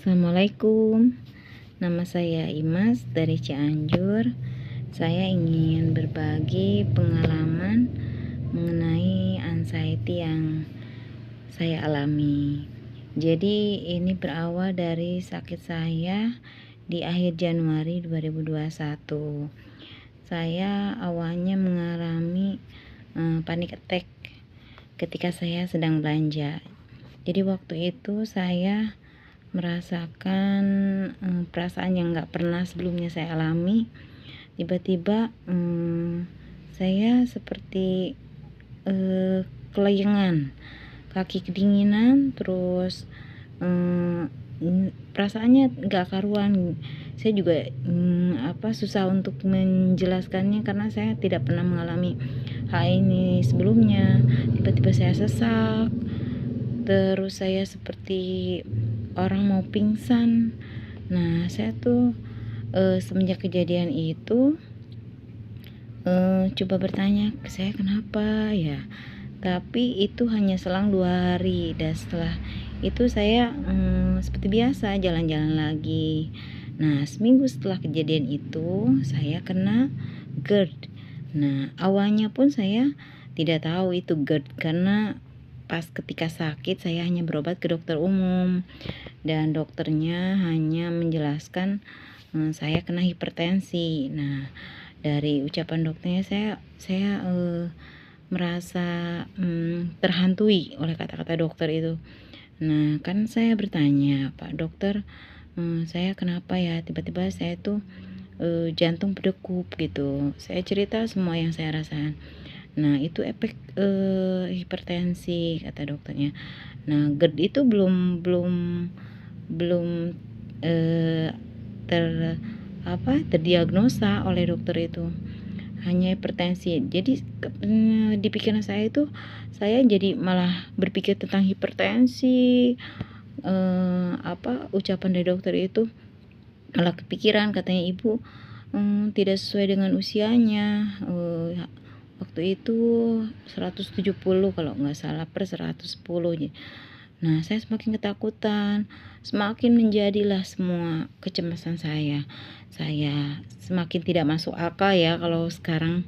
Assalamualaikum, nama saya Imas dari Cianjur. Saya ingin berbagi pengalaman mengenai anxiety yang saya alami. Jadi ini berawal dari sakit saya di akhir Januari 2021. Saya awalnya mengalami panic attack ketika saya sedang belanja. Jadi waktu itu saya merasakan perasaan yang gak pernah sebelumnya saya alami. Tiba-tiba saya seperti kelayangan, kaki kedinginan, terus perasaannya gak karuan. Saya juga susah untuk menjelaskannya karena saya tidak pernah mengalami hal ini sebelumnya. Tiba-tiba saya sesak, terus saya seperti orang mau pingsan. Nah, saya tuh semenjak kejadian itu coba bertanya ke saya kenapa ya, tapi itu hanya selang 2 hari, dan setelah itu saya seperti biasa jalan-jalan lagi. Nah, seminggu setelah kejadian itu saya kena GERD. Nah, awalnya pun saya tidak tahu itu GERD karena pas ketika sakit saya hanya berobat ke dokter umum dan dokternya hanya menjelaskan saya kena hipertensi. Nah, dari ucapan dokternya saya merasa terhantui oleh kata-kata dokter itu. Nah, kan saya bertanya, Pak Dokter, saya kenapa ya tiba-tiba saya tuh jantung berdegup gitu. Saya cerita semua yang saya rasakan. Nah, itu efek hipertensi kata dokternya. Nah, GERD itu belum terdiagnosa oleh dokter itu, hanya hipertensi. Jadi di pikiran saya itu saya jadi malah berpikir tentang hipertensi. Ucapan dari dokter itu malah kepikiran, katanya ibu tidak sesuai dengan usianya. Waktu itu 170 kalau nggak salah per 110. Nah, saya semakin ketakutan, semakin menjadilah semua kecemasan saya. Saya semakin tidak masuk akal ya kalau sekarang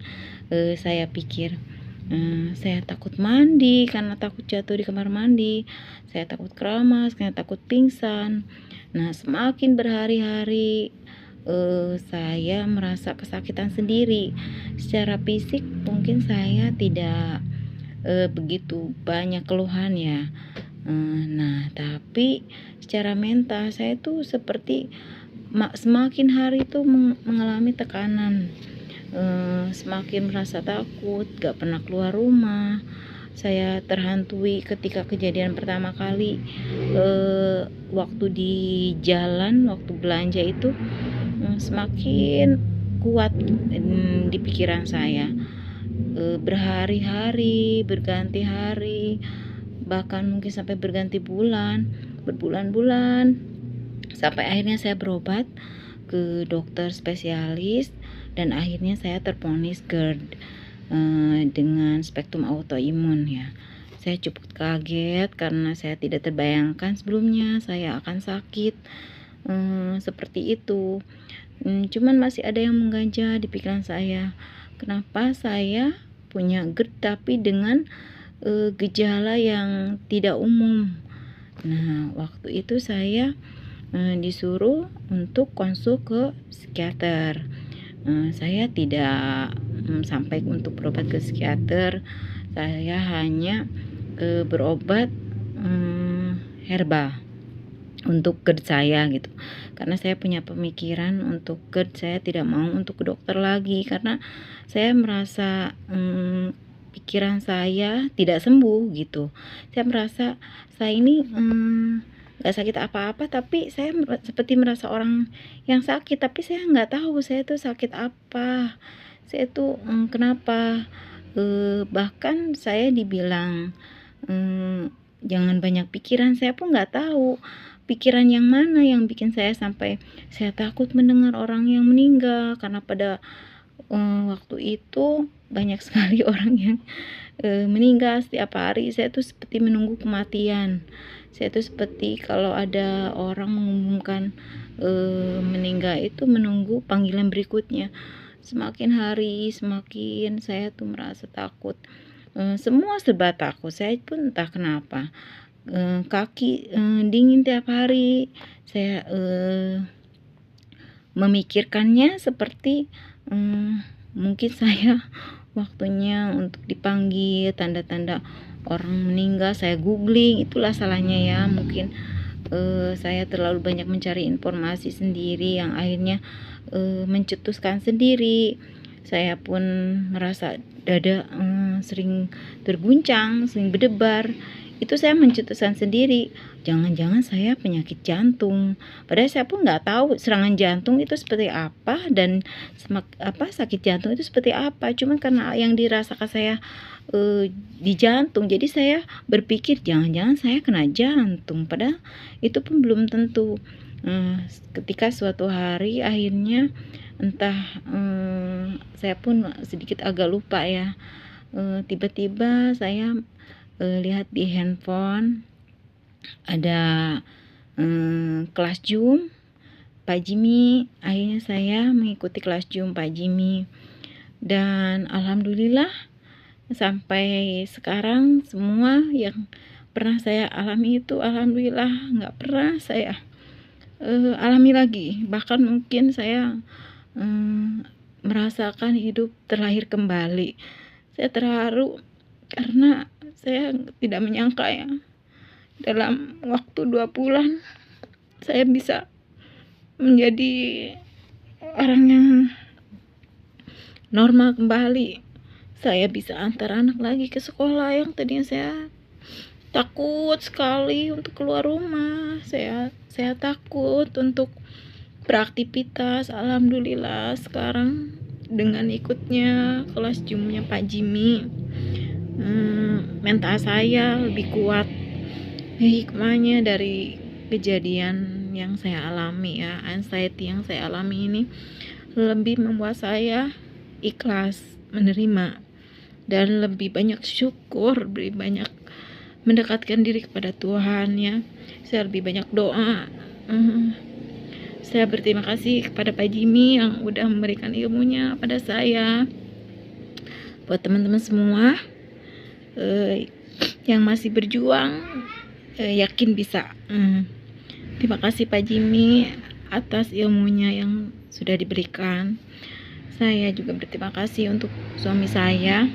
saya pikir. Saya takut mandi karena takut jatuh di kamar mandi. Saya takut keramas karena takut pingsan. Nah, semakin berhari-hari saya merasa kesakitan sendiri. Secara fisik mungkin saya tidak begitu banyak keluhan ya. Nah, tapi secara mental saya tuh seperti semakin hari itu mengalami tekanan. Semakin merasa takut, gak pernah keluar rumah. Saya terhantui ketika kejadian pertama kali waktu di jalan, waktu belanja itu semakin kuat di pikiran saya. Berhari-hari, berganti hari, bahkan mungkin sampai berganti bulan, berbulan-bulan, sampai akhirnya saya berobat ke dokter spesialis dan akhirnya saya tervonis GERD dengan spektrum autoimun ya. Saya cukup kaget karena saya tidak terbayangkan sebelumnya saya akan sakit seperti itu. Cuman masih ada yang mengganjal di pikiran saya, kenapa saya punya GERD tapi dengan gejala yang tidak umum. Nah, waktu itu saya disuruh untuk konsul ke psikiater. Saya tidak sampai untuk berobat ke psikiater. Saya hanya berobat herbal untuk GERD saya gitu, karena saya punya pemikiran untuk GERD saya tidak mau untuk ke dokter lagi karena saya merasa pikiran saya tidak sembuh gitu. Saya merasa saya ini gak sakit apa-apa, tapi saya seperti merasa orang yang sakit, tapi saya nggak tahu saya tuh sakit apa, saya tuh kenapa. Bahkan saya dibilang jangan banyak pikiran, saya pun nggak tahu pikiran yang mana yang bikin saya sampai saya takut mendengar orang yang meninggal, karena pada waktu itu banyak sekali orang yang meninggal setiap hari. Saya tuh seperti menunggu kematian. Saya tuh seperti kalau ada orang mengumumkan meninggal itu menunggu panggilan berikutnya. Semakin hari semakin saya tuh merasa takut. Semua serba takut. Saya pun entah kenapa. Kaki dingin tiap hari. Saya memikirkannya seperti mungkin saya waktunya untuk dipanggil, tanda-tanda orang meninggal saya googling. Itulah salahnya ya, mungkin saya terlalu banyak mencari informasi sendiri yang akhirnya mencetuskan sendiri. Saya pun merasa dada sering terguncang, sering berdebar. Itu saya mencetuskan sendiri, jangan-jangan saya penyakit jantung. Padahal saya pun nggak tahu serangan jantung itu seperti apa dan sakit jantung itu seperti apa. Cuman karena yang dirasakan saya di jantung, jadi saya berpikir jangan-jangan saya kena jantung. Padahal itu pun belum tentu. Ketika suatu hari akhirnya entah saya pun sedikit agak lupa ya. Tiba-tiba saya lihat di handphone ada kelas Zoom Pak Jimmy. Akhirnya saya mengikuti kelas Zoom Pak Jimmy, dan alhamdulillah sampai sekarang semua yang pernah saya alami itu alhamdulillah nggak pernah saya alami lagi. Bahkan mungkin saya merasakan hidup terlahir kembali. Saya terharu karena saya tidak menyangka ya, dalam waktu 2 bulan saya bisa menjadi orang yang normal kembali. Saya bisa antar anak lagi ke sekolah yang tadinya saya takut sekali untuk keluar rumah. Saya takut untuk beraktivitas. Alhamdulillah sekarang dengan ikutnya kelas Zoom-nya Pak Jimmy, mental saya lebih kuat. Hikmahnya dari kejadian yang saya alami ya, anxiety yang saya alami ini lebih membuat saya ikhlas menerima dan lebih banyak syukur, lebih banyak mendekatkan diri kepada Tuhan ya. Saya lebih banyak doa. Saya berterima kasih kepada Pak Jimmy yang udah memberikan ilmunya pada saya. Buat teman-teman semua yang masih berjuang, yakin bisa. Terima kasih Pak Jimmy atas ilmunya yang sudah diberikan. Saya juga berterima kasih untuk suami saya